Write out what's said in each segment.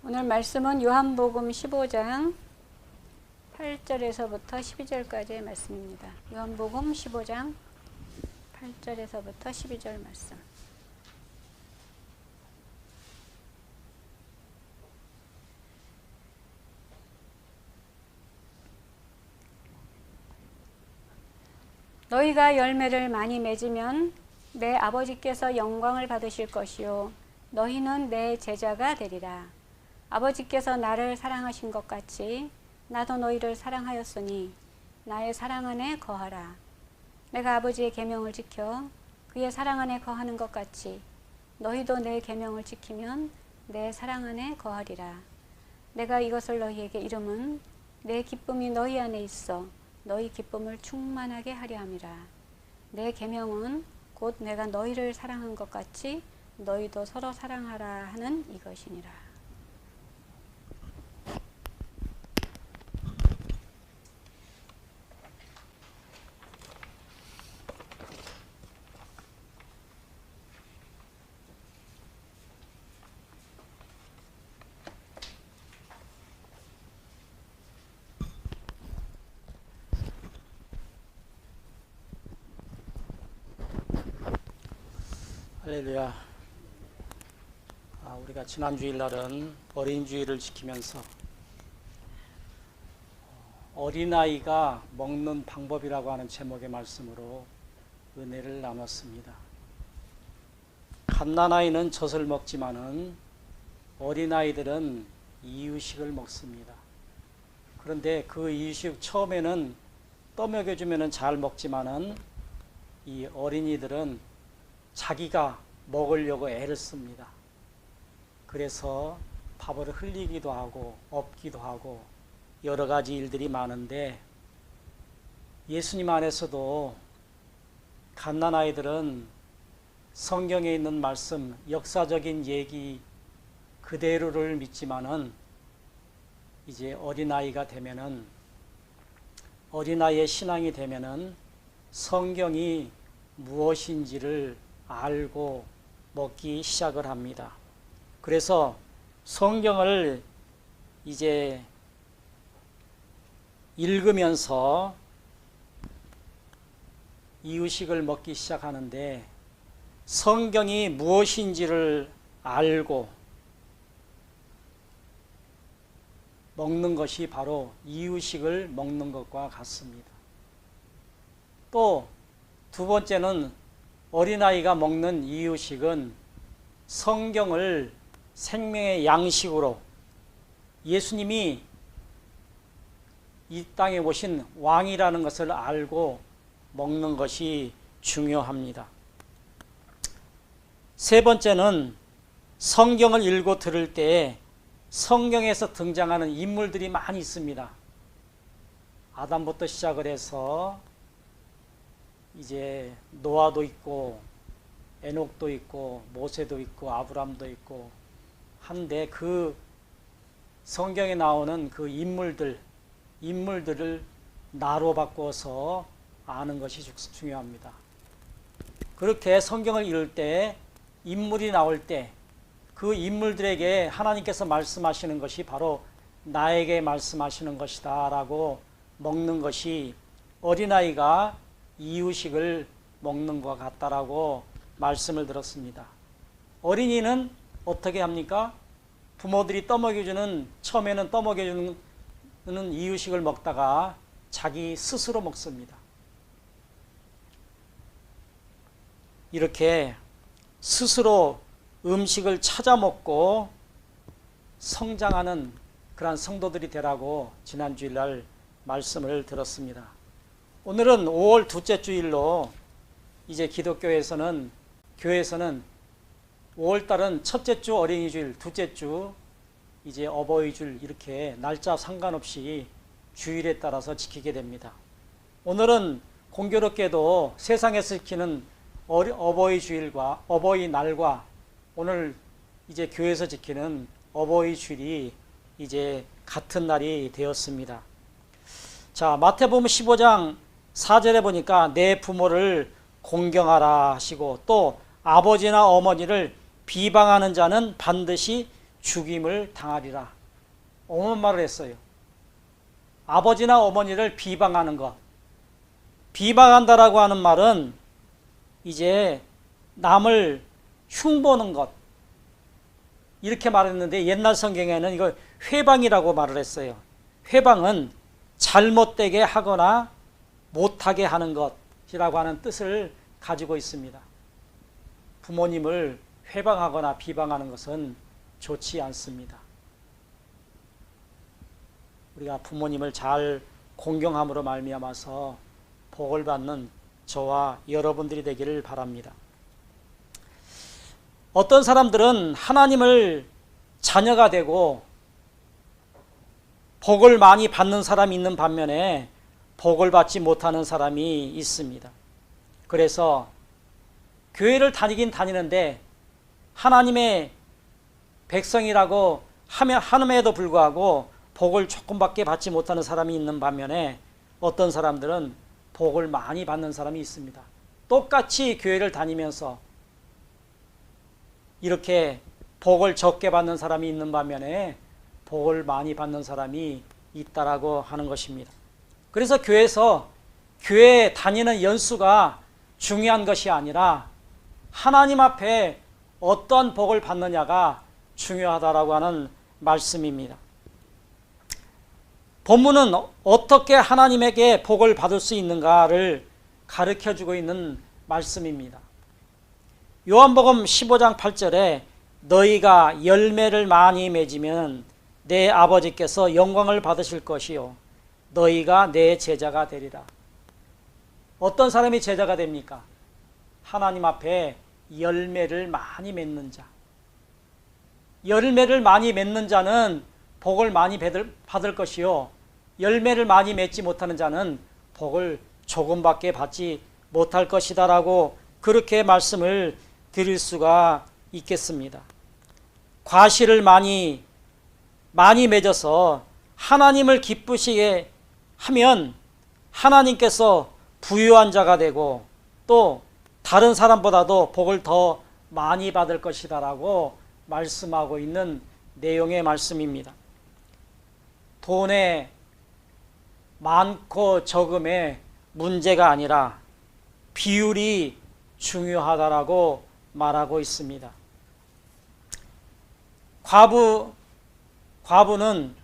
오늘 말씀은 요한복음 15장 8절에서부터 12절까지의 말씀입니다. 요한복음 15장 8절에서부터 12절 말씀. 너희가 열매를 많이 맺으면 내 아버지께서 영광을 받으실 것이요 너희는 내 제자가 되리라. 아버지께서 나를 사랑하신 것 같이 나도 너희를 사랑하였으니 나의 사랑 안에 거하라. 내가 아버지의 계명을 지켜 그의 사랑 안에 거하는 것 같이 너희도 내 계명을 지키면 내 사랑 안에 거하리라. 내가 이것을 너희에게 이름은 내 기쁨이 너희 안에 있어 너희 기쁨을 충만하게 하려 함이라. 내 계명은 곧 내가 너희를 사랑한 것 같이 너희도 서로 사랑하라 하는 이것이니라. 할렐루야. 우리가 지난 주일날은 어린주일을 지키면서 어린아이가 먹는 방법이라고 하는 제목의 말씀으로 은혜를 나눴습니다. 갓난아이는 젖을 먹지만은 어린아이들은 이유식을 먹습니다. 그런데 그 이유식 처음에는 떠먹여주면 잘 먹지만은 이 어린이들은 자기가 먹으려고 애를 씁니다. 그래서 밥을 흘리기도 하고 엎기도 하고 여러 가지 일들이 많은데 예수님 안에서도 갓난아이들은 성경에 있는 말씀, 역사적인 얘기 그대로를 믿지만은 이제 어린아이가 되면은 어린아이의 신앙이 되면은 성경이 무엇인지를 알고 먹기 시작을 합니다. 그래서 성경을 이제 읽으면서 이유식을 먹기 시작하는데 성경이 무엇인지를 알고 먹는 것이 바로 이유식을 먹는 것과 같습니다. 또 두 번째는 어린아이가 먹는 이유식은 성경을 생명의 양식으로 예수님이 이 땅에 오신 왕이라는 것을 알고 먹는 것이 중요합니다. 세 번째는 성경을 읽고 들을 때 성경에서 등장하는 인물들이 많이 있습니다. 아담부터 시작을 해서 이제 노아도 있고 에녹도 있고 모세도 있고 아브람도 있고 한데 그 성경에 나오는 그 인물들을 나로 바꿔서 아는 것이 중요합니다. 그렇게 성경을 읽을 때 인물이 나올 때 그 인물들에게 하나님께서 말씀하시는 것이 바로 나에게 말씀하시는 것이다 라고 먹는 것이 어린아이가 이유식을 먹는 것 같다라고 말씀을 들었습니다. 어린이는 어떻게 합니까? 부모들이 처음에는 떠먹여주는 이유식을 먹다가 자기 스스로 먹습니다. 이렇게 스스로 음식을 찾아 먹고 성장하는 그러한 성도들이 되라고 지난 주일날 말씀을 들었습니다. 오늘은 5월 둘째 주일로 이제 기독교에서는 교회에서는 5월달은 첫째 주 어린이주일, 둘째 주 이제 어버이주일 이렇게 날짜 상관없이 주일에 따라서 지키게 됩니다. 오늘은 공교롭게도 세상에서 지키는 어버이주일과 어버이날과 오늘 이제 교회에서 지키는 어버이주일이 이제 같은 날이 되었습니다. 자, 마태복음 15장 4절에 보니까 내 부모를 공경하라 하시고 또 아버지나 어머니를 비방하는 자는 반드시 죽임을 당하리라. 어머니 말을 했어요. 아버지나 어머니를 비방하는 것. 비방한다라고 하는 말은 이제 남을 흉보는 것. 이렇게 말했는데 옛날 성경에는 이걸 회방이라고 말을 했어요. 회방은 잘못되게 하거나 못하게 하는 것이라고 하는 뜻을 가지고 있습니다. 부모님을 회방하거나 비방하는 것은 좋지 않습니다. 우리가 부모님을 잘 공경함으로 말미암아서 복을 받는 저와 여러분들이 되기를 바랍니다. 어떤 사람들은 하나님을 자녀가 되고 복을 많이 받는 사람이 있는 반면에 복을 받지 못하는 사람이 있습니다. 그래서 교회를 다니긴 다니는데 하나님의 백성이라고 함에도 불구하고 복을 조금밖에 받지 못하는 사람이 있는 반면에 어떤 사람들은 복을 많이 받는 사람이 있습니다. 똑같이 교회를 다니면서 이렇게 복을 적게 받는 사람이 있는 반면에 복을 많이 받는 사람이 있다라고 하는 것입니다. 그래서 교회에 다니는 연수가 중요한 것이 아니라 하나님 앞에 어떠한 복을 받느냐가 중요하다라고 하는 말씀입니다. 본문은 어떻게 하나님에게 복을 받을 수 있는가를 가르쳐주고 있는 말씀입니다. 요한복음 15장 8절에 너희가 열매를 많이 맺으면 내 아버지께서 영광을 받으실 것이요 너희가 내 제자가 되리라. 어떤 사람이 제자가 됩니까? 하나님 앞에 열매를 많이 맺는 자. 열매를 많이 맺는 자는 복을 많이 받을 것이요 열매를 많이 맺지 못하는 자는 복을 조금밖에 받지 못할 것이다 라고 그렇게 말씀을 드릴 수가 있겠습니다. 과실을 많이 맺어서 하나님을 기쁘시게 하면 하나님께서 부유한 자가 되고 또 다른 사람보다도 복을 더 많이 받을 것이다 라고 말씀하고 있는 내용의 말씀입니다. 돈의 많고 적음의 문제가 아니라 비율이 중요하다라고 말하고 있습니다. 과부는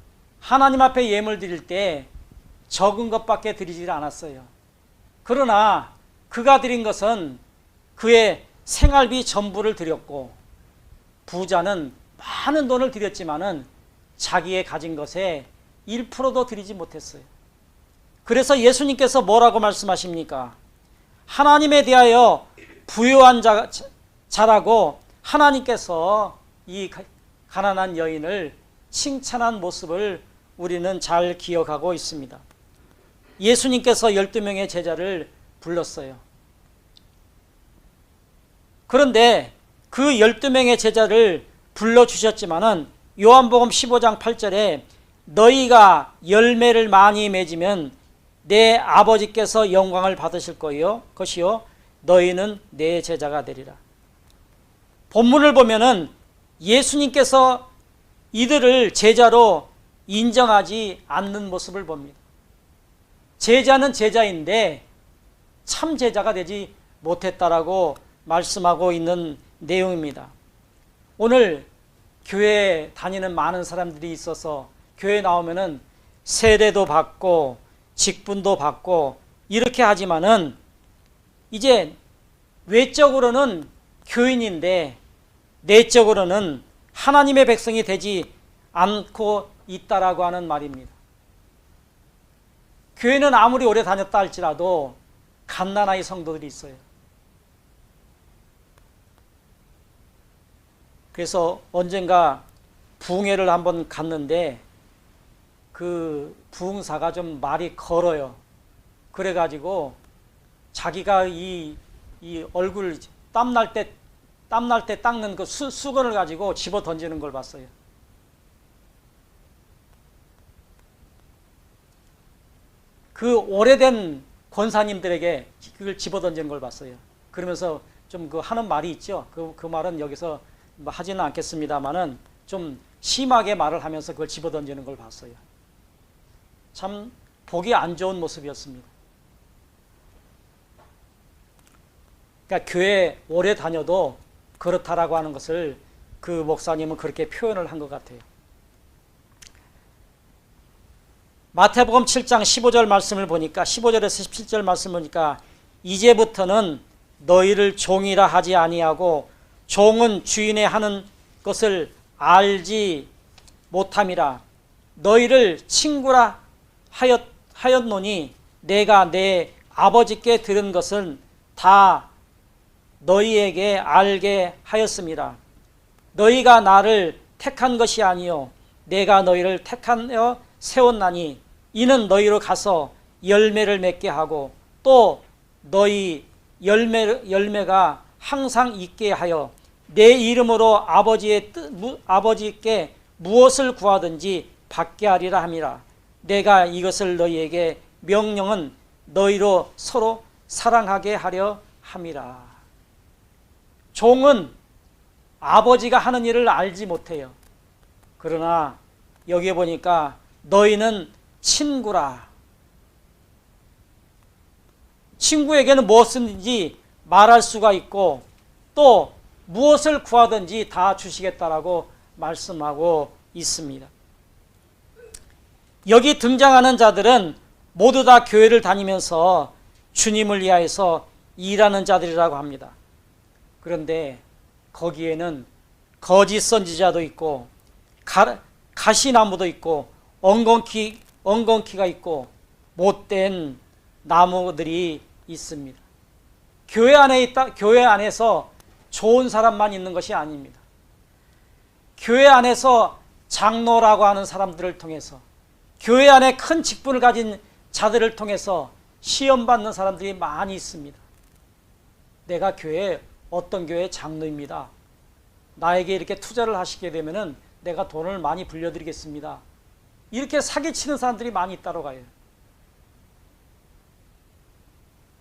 하나님 앞에 예물 드릴 때 적은 것밖에 드리지 않았어요. 그러나 그가 드린 것은 그의 생활비 전부를 드렸고 부자는 많은 돈을 드렸지만은 자기의 가진 것에 1%도 드리지 못했어요. 그래서 예수님께서 뭐라고 말씀하십니까? 하나님에 대하여 부유한 자라고 하나님께서 이 가난한 여인을 칭찬한 모습을 우리는 잘 기억하고 있습니다. 예수님께서 12명의 제자를 불렀어요. 그런데 그 12명의 제자를 불러주셨지만은 요한복음 15장 8절에 너희가 열매를 많이 맺으면 내 아버지께서 영광을 받으실 것이요 너희는 내 제자가 되리라. 본문을 보면은 예수님께서 이들을 제자로 인정하지 않는 모습을 봅니다. 제자는 제자인데 참 제자가 되지 못했다라고 말씀하고 있는 내용입니다. 오늘 교회에 다니는 많은 사람들이 있어서 교회 나오면은 세례도 받고 직분도 받고 이렇게 하지만은 이제 외적으로는 교인인데 내적으로는 하나님의 백성이 되지 않고 있다라고 하는 말입니다. 교회는 아무리 오래 다녔다 할지라도 갓난아이 성도들이 있어요. 그래서 언젠가 부흥회를 한번 갔는데 그 부흥사가 좀 말이 걸어요. 그래가지고 자기가 이 얼굴 땀날 때 닦는 그 수건을 가지고 집어 던지는 걸 봤어요. 그 오래된 권사님들에게 그걸 집어 던지는 걸 봤어요. 그러면서 좀 그 하는 말이 있죠. 그 말은 여기서 뭐 하지는 않겠습니다만은 좀 심하게 말을 하면서 그걸 집어던지는 걸 봤어요. 참 보기 안 좋은 모습이었습니다. 그러니까 교회 오래 다녀도 그렇다라고 하는 것을 그 목사님은 그렇게 표현을 한 것 같아요. 마태복음 7장 15절 말씀을 보니까 15절에서 17절 말씀을 보니까 이제부터는 너희를 종이라 하지 아니하고 종은 주인의 하는 것을 알지 못함이라. 너희를 친구라 하였노니 내가 내 아버지께 들은 것은 다 너희에게 알게 하였음이라. 너희가 나를 택한 것이 아니요 내가 너희를 택하여 세웠나니 이는 너희로 가서 열매를 맺게 하고 또 너희 열매가 항상 있게 하여 내 이름으로 아버지께 무엇을 구하든지 받게 하리라 함이라. 내가 이것을 너희에게 명령은 너희로 서로 사랑하게 하려 함이라. 종은 아버지가 하는 일을 알지 못해요. 그러나 여기에 보니까 너희는 친구라. 친구에게는 무엇이든지 말할 수가 있고 또 무엇을 구하든지 다 주시겠다라고 말씀하고 있습니다. 여기 등장하는 자들은 모두 다 교회를 다니면서 주님을 위하여서 일하는 자들이라고 합니다. 그런데 거기에는 거짓 선지자도 있고 가시나무도 있고 엉겅퀴가 있고 못된 나무들이 있습니다. 교회 안에서 좋은 사람만 있는 것이 아닙니다. 교회 안에서 장로라고 하는 사람들을 통해서 교회 안에 큰 직분을 가진 자들을 통해서 시험받는 사람들이 많이 있습니다. 내가 어떤 교회 장로입니다. 나에게 이렇게 투자를 하시게 되면은 내가 돈을 많이 불려드리겠습니다. 이렇게 사기치는 사람들이 많이 있다고 가요.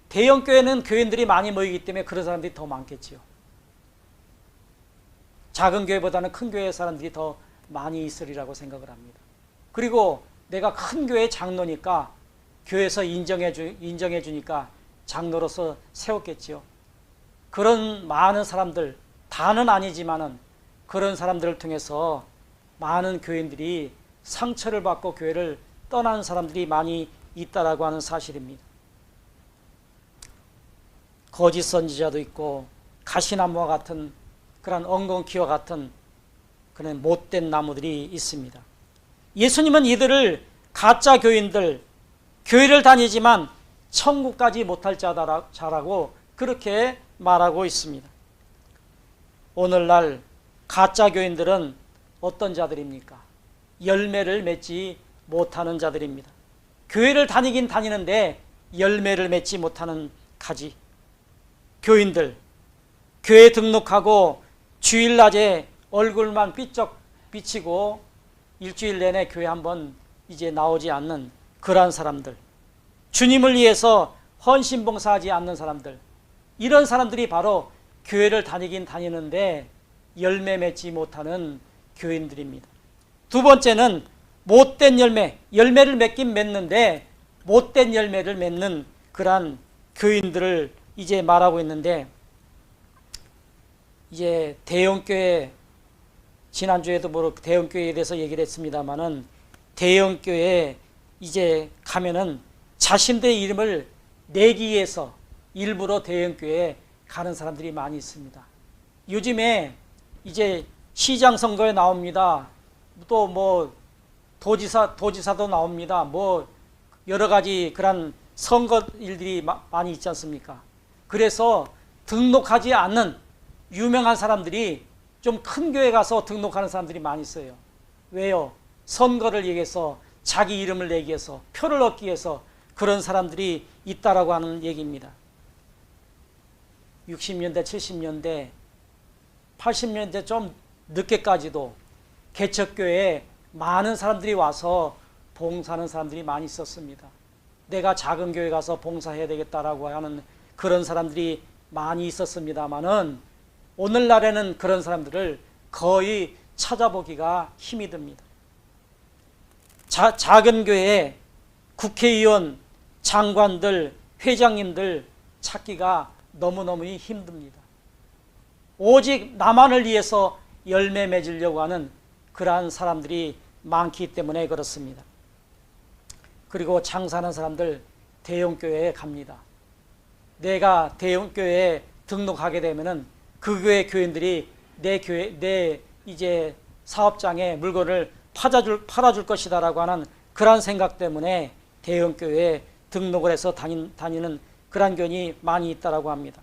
대형 교회는 교인들이 많이 모이기 때문에 그런 사람들이 더 많겠지요. 작은 교회보다는 큰 교회 사람들이 더 많이 있으리라고 생각을 합니다. 그리고 내가 큰 교회 장로니까 교회에서 인정해 주니까 장로로서 세웠겠지요. 그런 많은 사람들, 다는 아니지만은 그런 사람들을 통해서 많은 교인들이 상처를 받고 교회를 떠나는 사람들이 많이 있다라고 하는 사실입니다. 거짓 선지자도 있고 가시나무와 같은 그런 엉겅퀴와 같은 그런 못된 나무들이 있습니다. 예수님은 이들을 가짜 교인들, 교회를 다니지만 천국까지 못할 자라고 그렇게 말하고 있습니다. 오늘날 가짜 교인들은 어떤 자들입니까? 열매를 맺지 못하는 자들입니다. 교회를 다니긴 다니는데 열매를 맺지 못하는 가지 교인들, 교회 등록하고 주일낮에 얼굴만 삐쩍 비치고 일주일 내내 교회 한번 이제 나오지 않는 그러한 사람들, 주님을 위해서 헌신봉사하지 않는 사람들, 이런 사람들이 바로 교회를 다니긴 다니는데 열매 맺지 못하는 교인들입니다. 두 번째는 못된 열매를 맺긴 맺는데 못된 열매를 맺는 그러한 교인들을 이제 말하고 있는데, 이제 대형교회, 지난주에도 대형교회에 대해서 얘기를 했습니다만은 대형교회에 이제 가면은 자신들의 이름을 내기 위해서 일부러 대형교회에 가는 사람들이 많이 있습니다. 요즘에 이제 시장 선거에 나옵니다. 또 뭐 도지사도 나옵니다. 뭐 여러 가지 그런 선거 일들이 많이 있지 않습니까? 그래서 등록하지 않는 유명한 사람들이 좀 큰 교회 가서 등록하는 사람들이 많이 있어요. 왜요? 선거를 위해서 자기 이름을 내기 위해서, 표를 얻기 위해서 그런 사람들이 있다라고 하는 얘기입니다. 60년대, 70년대, 80년대 좀 늦게까지도 개척교회에 많은 사람들이 와서 봉사하는 사람들이 많이 있었습니다. 내가 작은 교회 가서 봉사해야 되겠다라고 하는 그런 사람들이 많이 있었습니다만은 오늘날에는 그런 사람들을 거의 찾아보기가 힘이 듭니다. 작은 교회에 국회의원, 장관들, 회장님들 찾기가 너무너무 힘듭니다. 오직 나만을 위해서 열매 맺으려고 하는 그러한 사람들이 많기 때문에 그렇습니다. 그리고 장사하는 사람들 대형교회에 갑니다. 내가 대형교회에 등록하게 되면은 그 교회 교인들이 내 이제 사업장에 물건을 팔아줄 것이다라고 하는 그런 생각 때문에 대형교회에 등록을 해서 다니는 그런 교인이 많이 있다라고 합니다.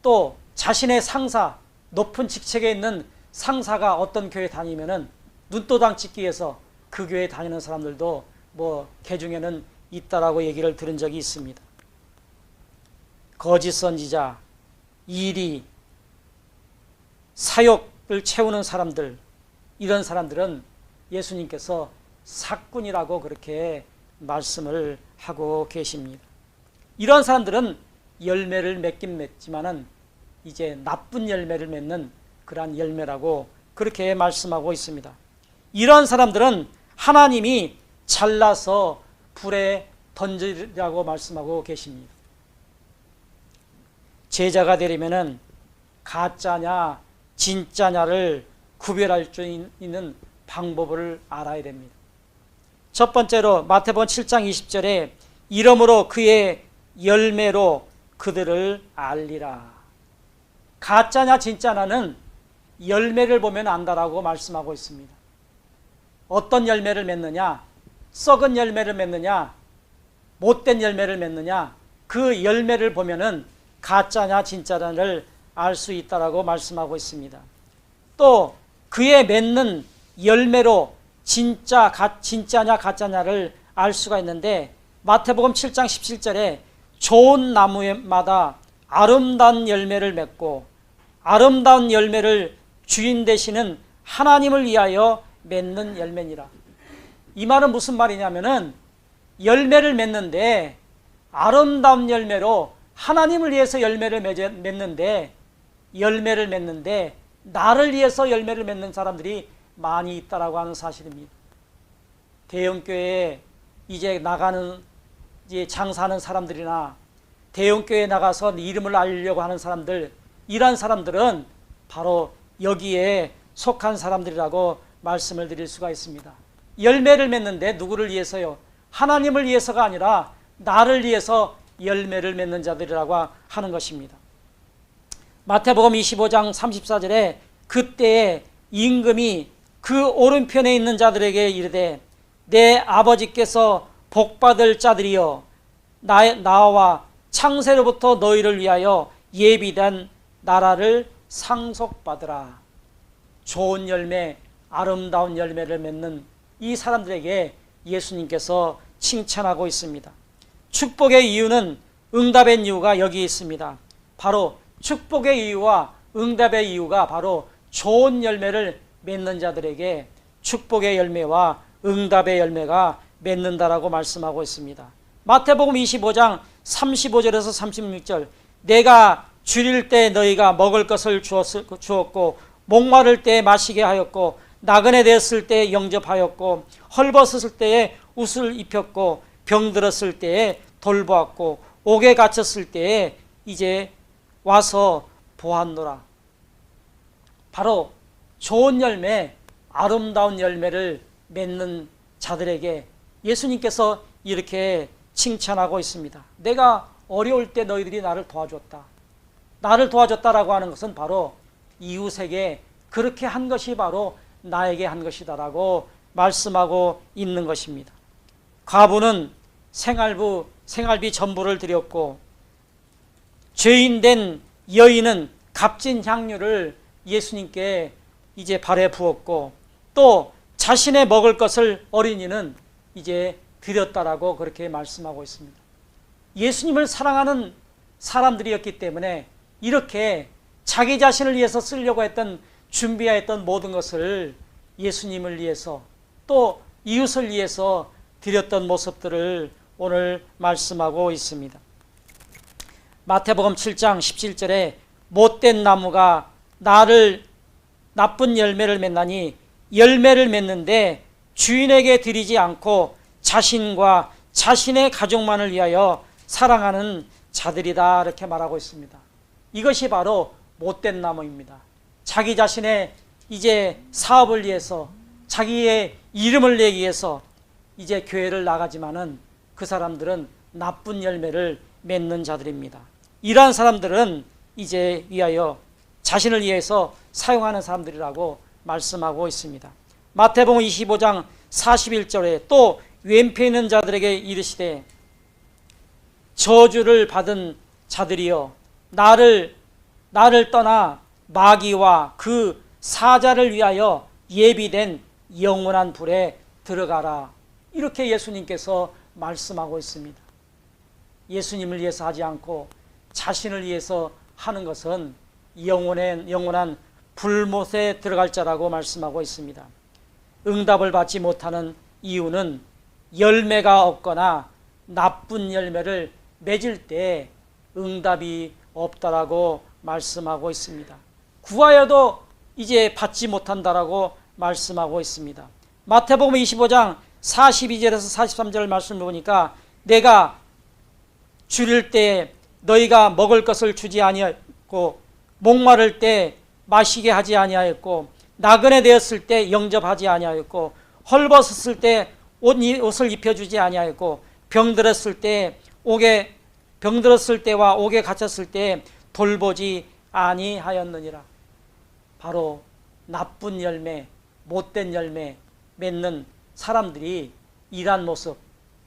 또 자신의 상사, 높은 직책에 있는 상사가 어떤 교회에 다니면은 눈도장 찍기 위해서 그 교회에 다니는 사람들도 개중에는 있다라고 얘기를 들은 적이 있습니다. 거짓 선지자, 이리, 사욕을 채우는 사람들, 이런 사람들은 예수님께서 사꾼이라고 그렇게 말씀을 하고 계십니다. 이런 사람들은 열매를 맺긴 맺지만은 이제 나쁜 열매를 맺는 그러한 열매라고 그렇게 말씀하고 있습니다. 이런 사람들은 하나님이 잘라서 불에 던지라고 말씀하고 계십니다. 제자가 되려면은 가짜냐 진짜냐를 구별할 수 있는 방법을 알아야 됩니다. 첫 번째로 마태복음 7장 20절에 이러므로 그의 열매로 그들을 알리라. 가짜냐 진짜냐는 열매를 보면 안다라고 말씀하고 있습니다. 어떤 열매를 맺느냐, 썩은 열매를 맺느냐, 못된 열매를 맺느냐, 그 열매를 보면은 가짜냐 진짜냐를 알 수 있다라고 말씀하고 있습니다. 또 그의 맺는 열매로 진짜냐 가짜냐를 알 수가 있는데 마태복음 7장 17절에 좋은 나무마다 아름다운 열매를 맺고 아름다운 열매를 주인 되시는 하나님을 위하여 맺는 열매니라. 이 말은 무슨 말이냐면은 열매를 맺는데 아름다운 열매로 하나님을 위해서 열매를 맺는데 나를 위해서 열매를 맺는 사람들이 많이 있다라고 하는 사실입니다. 대형교회에 이제 나가는 이제 장사하는 사람들이나 대형교회에 나가서 이름을 알리려고 하는 사람들, 이런 사람들은 바로 여기에 속한 사람들이라고 말씀을 드릴 수가 있습니다. 열매를 맺는데 누구를 위해서요? 하나님을 위해서가 아니라 나를 위해서 열매를 맺는 자들이라고 하는 것입니다. 마태복음 25장 34절에 그때에 임금이 그 오른편에 있는 자들에게 이르되 내 아버지께서 복받을 자들이여 나와 창세로부터 너희를 위하여 예비된 나라를 상속받으라. 좋은 열매, 아름다운 열매를 맺는 이 사람들에게 예수님께서 칭찬하고 있습니다. 축복의 이유는 응답의 이유가 여기 있습니다. 바로 축복의 이유와 응답의 이유가 바로 좋은 열매를 맺는 자들에게 축복의 열매와 응답의 열매가 맺는다라고 말씀하고 있습니다. 마태복음 25장 35절에서 36절 내가 줄일 때 너희가 먹을 것을 주었고 목마를 때 마시게 하였고 나그네 되었을 때 영접하였고 헐벗었을 때에 옷을 입혔고 병들었을 때에 돌보았고 옥에 갇혔을 때에 이제 와서 보았노라. 바로 좋은 열매, 아름다운 열매를 맺는 자들에게 예수님께서 이렇게 칭찬하고 있습니다. 내가 어려울 때 너희들이 나를 도와줬다. 나를 도와줬다라고 하는 것은 바로 이웃에게 그렇게 한 것이 바로 나에게 한 것이다라고 말씀하고 있는 것입니다. 과부는 생활비 전부를 드렸고 죄인된 여인은 값진 향유를 예수님께 이제 발에 부었고 또 자신의 먹을 것을 어린이는 이제 드렸다라고 그렇게 말씀하고 있습니다. 예수님을 사랑하는 사람들이었기 때문에 이렇게 자기 자신을 위해서 쓰려고 했던 준비했던 모든 것을 예수님을 위해서 또 이웃을 위해서 드렸던 모습들을 오늘 말씀하고 있습니다. 마태복음 7장 17절에 못된 나무가 나를 나쁜 열매를 맺나니 열매를 맺는데 주인에게 드리지 않고 자신과 자신의 가족만을 위하여 사랑하는 자들이다 이렇게 말하고 있습니다. 이것이 바로 못된 나무입니다. 자기 자신의 이제 사업을 위해서 자기의 이름을 내기 위해서 이제 교회를 나가지만은 그 사람들은 나쁜 열매를 맺는 자들입니다. 이러한 사람들은 이제 위하여 자신을 위해서 사용하는 사람들이라고 말씀하고 있습니다. 마태복음 25장 41절에 또 왼편에 있는 자들에게 이르시되 저주를 받은 자들이여 나를 떠나 마귀와 그 사자를 위하여 예비된 영원한 불에 들어가라. 이렇게 예수님께서 말씀하고 있습니다. 예수님을 위해서 하지 않고 자신을 위해서 하는 것은 영원한 불못에 들어갈 자라고 말씀하고 있습니다. 응답을 받지 못하는 이유는 열매가 없거나 나쁜 열매를 맺을 때 응답이 없다라고 말씀하고 있습니다. 구하여도 이제 받지 못한다라고 말씀하고 있습니다. 마태복음 25장 42절에서 43절 말씀을 보니까 내가 줄일 때 너희가 먹을 것을 주지 아니하였고 목마를 때 마시게 하지 아니하였고 나그네 되었을 때 영접하지 아니하였고 헐벗었을 때 옷을 입혀주지 아니하였고 병들었을 때와 옥에 갇혔을 때 돌보지 아니하였느니라. 바로 나쁜 열매, 못된 열매 맺는 사람들이 이러한 모습,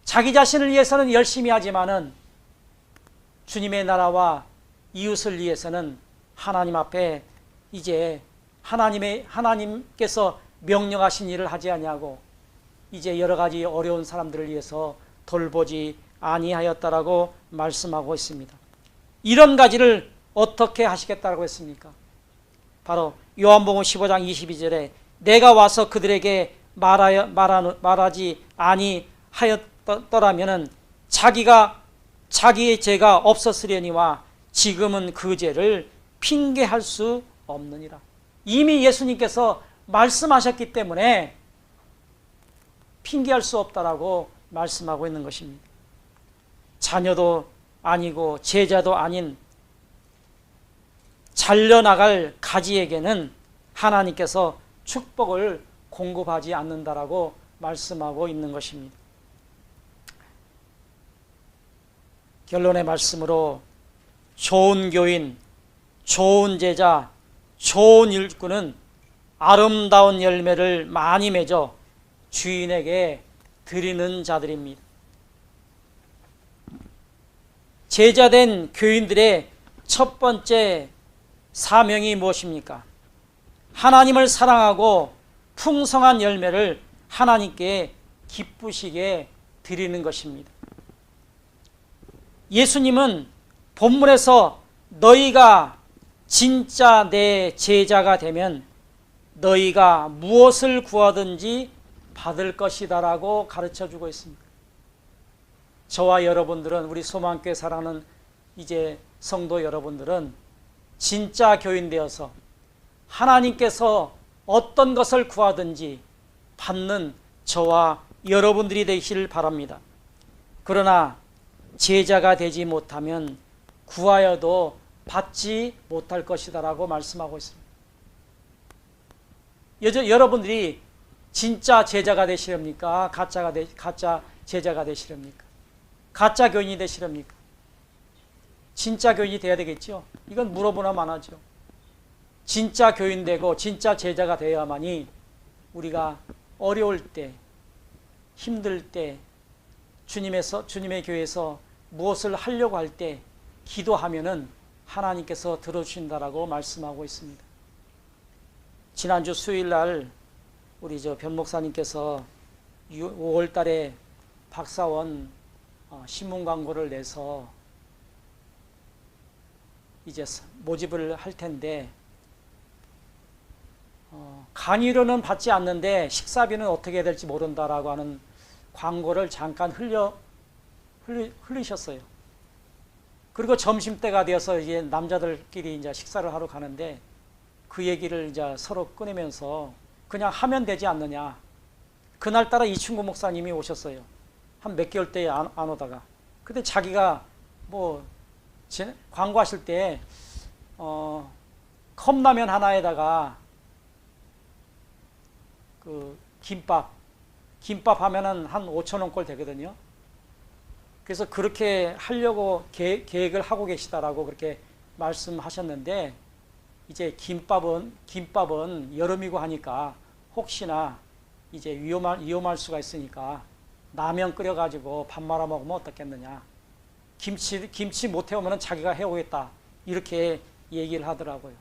자기 자신을 위해서는 열심히 하지만은 주님의 나라와 이웃을 위해서는 하나님 앞에 이제 하나님께서 명령하신 일을 하지 아니하고 이제 여러 가지 어려운 사람들을 위해서 돌보지 아니하였다라고 말씀하고 있습니다. 이런 가지를 어떻게 하시겠다라고 했습니까? 바로 요한복음 15장 22절에 내가 와서 그들에게 말하지 아니하였더라면은 자기의 죄가 없었으려니와 지금은 그 죄를 핑계할 수 없느니라. 이미 예수님께서 말씀하셨기 때문에 핑계할 수 없다라고 말씀하고 있는 것입니다. 자녀도 아니고 제자도 아닌 잘려나갈 가지에게는 하나님께서 축복을 공급하지 않는다라고 말씀하고 있는 것입니다. 결론의 말씀으로 좋은 교인, 좋은 제자, 좋은 일꾼은 아름다운 열매를 많이 맺어 주인에게 드리는 자들입니다. 제자된 교인들의 첫 번째 사명이 무엇입니까? 하나님을 사랑하고 풍성한 열매를 하나님께 기쁘시게 드리는 것입니다. 예수님은 본문에서 너희가 진짜 내 제자가 되면 너희가 무엇을 구하든지 받을 것이다 라고 가르쳐주고 있습니다. 저와 여러분들은, 우리 소망교회 사랑하는 이제 성도 여러분들은 진짜 교인 되어서 하나님께서 어떤 것을 구하든지 받는 저와 여러분들이 되시길 바랍니다. 그러나 제자가 되지 못하면 구하여도 받지 못할 것이다 라고 말씀하고 있습니다. 여러분들이 진짜 제자가 되시렵니까? 가짜 제자가 되시렵니까? 가짜 교인이 되시렵니까? 진짜 교인이 돼야 되겠죠? 이건 물어보나만 하죠. 진짜 교인 되고 진짜 제자가 되어야만이 우리가 어려울 때, 힘들 때, 주님의 교회에서 무엇을 하려고 할 때 기도하면은 하나님께서 들어주신다라고 말씀하고 있습니다. 지난주 수요일 날 우리 변 목사님께서 5월 달에 박사원 신문 광고를 내서 이제 모집을 할 텐데 강의료는 받지 않는데 식사비는 어떻게 해야 될지 모른다라고 하는 광고를 잠깐 흘리셨어요. 그리고 점심때가 되어서 이제 남자들끼리 이제 식사를 하러 가는데 그 얘기를 이제 서로 꺼내면서 그냥 하면 되지 않느냐. 그날따라 이충구 목사님이 오셨어요. 한 몇 개월째 안 오다가. 근데 자기가 뭐 광고하실 때 컵라면 하나에다가 그 김밥 하면은 한 5,000원꼴 되거든요. 그래서 그렇게 하려고 계획을 하고 계시다라고 그렇게 말씀하셨는데, 이제 김밥은 여름이고 하니까 혹시나 이제 위험할 수가 있으니까 라면 끓여가지고 밥 말아 먹으면 어떻겠느냐. 김치 못 해오면 자기가 해오겠다. 이렇게 얘기를 하더라고요.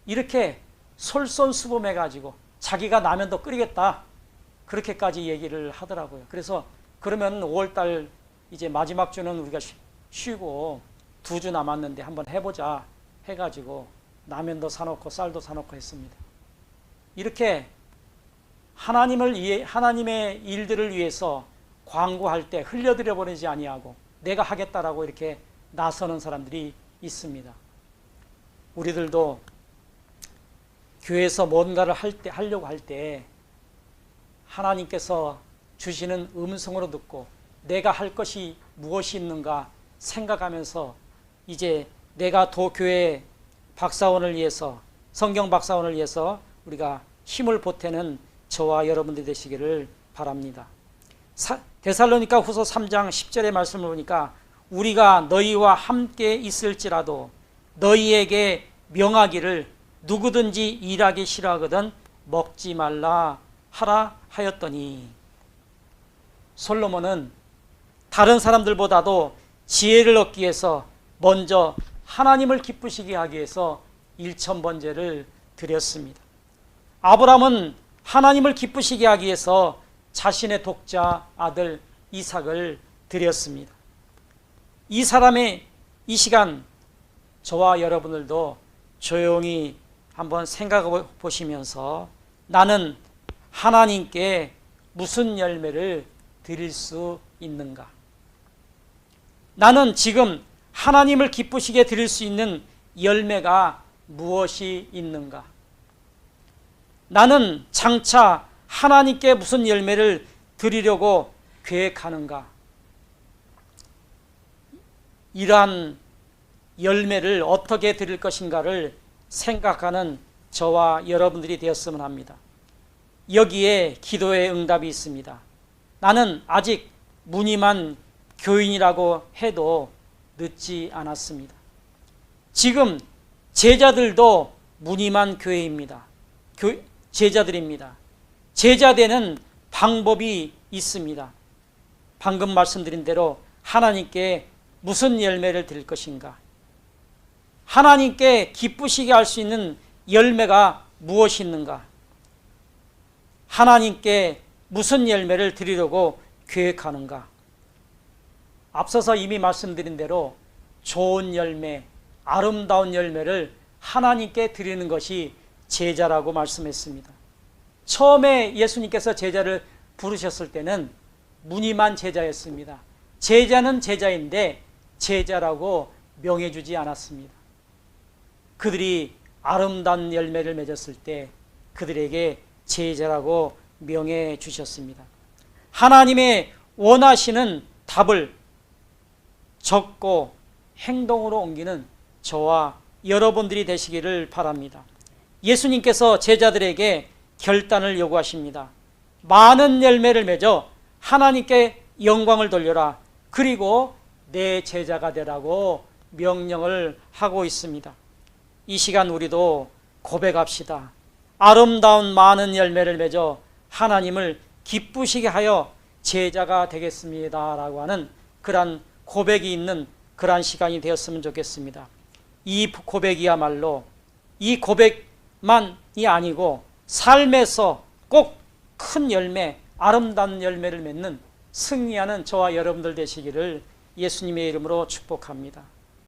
이렇게 솔선수범해가지고 자기가 라면도 끓이겠다. 그렇게까지 얘기를 하더라고요. 그래서 그러면 5월달 이제 마지막 주는 우리가 쉬고 2주 남았는데 한번 해보자 해가지고 라면도 사놓고 쌀도 사놓고 했습니다. 이렇게 하나님의 일들을 위해서 광고할 때 흘려들여 버리지 아니하고 내가 하겠다라고 이렇게 나서는 사람들이 있습니다. 우리들도 교회에서 뭔가를 하려고 할 때 하나님께서 주시는 음성으로 듣고 내가 할 것이 무엇이 있는가 생각하면서 이제 내가 교회 박사원을 위해서, 성경 박사원을 위해서 우리가 힘을 보태는 저와 여러분들 되시기를 바랍니다. 데살로니가 후서 3장 10절의 말씀을 보니까 우리가 너희와 함께 있을지라도 너희에게 명하기를 누구든지 일하기 싫어하거든 먹지 말라 하라 하였더니, 솔로몬은 다른 사람들보다도 지혜를 얻기 위해서 먼저 하나님을 기쁘시게 하기 위해서 1,000번제를 드렸습니다. 아브라함은 하나님을 기쁘시게 하기 위해서 자신의 독자 아들 이삭을 드렸습니다. 이 사람의 이 시간 저와 여러분들도 조용히 한번 생각해 보시면서 나는 하나님께 무슨 열매를 드릴 수 있는가? 나는 지금 하나님을 기쁘시게 드릴 수 있는 열매가 무엇이 있는가? 나는 장차 하나님께 무슨 열매를 드리려고 계획하는가? 이러한 열매를 어떻게 드릴 것인가를 생각하는 저와 여러분들이 되었으면 합니다. 여기에 기도의 응답이 있습니다. 나는 아직 무늬만 교인이라고 해도 늦지 않았습니다. 지금 제자들도 무늬만 교회입니다. 제자들입니다. 제자되는 방법이 있습니다. 방금 말씀드린 대로 하나님께 무슨 열매를 드릴 것인가? 하나님께 기쁘시게 할 수 있는 열매가 무엇이 있는가? 하나님께 무슨 열매를 드리려고 계획하는가? 앞서서 이미 말씀드린 대로 좋은 열매, 아름다운 열매를 하나님께 드리는 것이 제자라고 말씀했습니다. 처음에 예수님께서 제자를 부르셨을 때는 무늬만 제자였습니다. 제자는 제자인데 제자라고 명해주지 않았습니다. 그들이 아름다운 열매를 맺었을 때 그들에게 제자라고 명해 주셨습니다. 하나님의 원하시는 답을 적고 행동으로 옮기는 저와 여러분들이 되시기를 바랍니다. 예수님께서 제자들에게 결단을 요구하십니다. 많은 열매를 맺어 하나님께 영광을 돌려라. 그리고 내 제자가 되라고 명령을 하고 있습니다. 이 시간 우리도 고백합시다. 아름다운 많은 열매를 맺어 하나님을 기쁘시게 하여 제자가 되겠습니다. 라고 하는 그러한 고백이 있는 그러한 시간이 되었으면 좋겠습니다. 이 고백이야말로 이 고백만이 아니고 삶에서 꼭 큰 열매, 아름다운 열매를 맺는 승리하는 저와 여러분들 되시기를 예수님의 이름으로 축복합니다.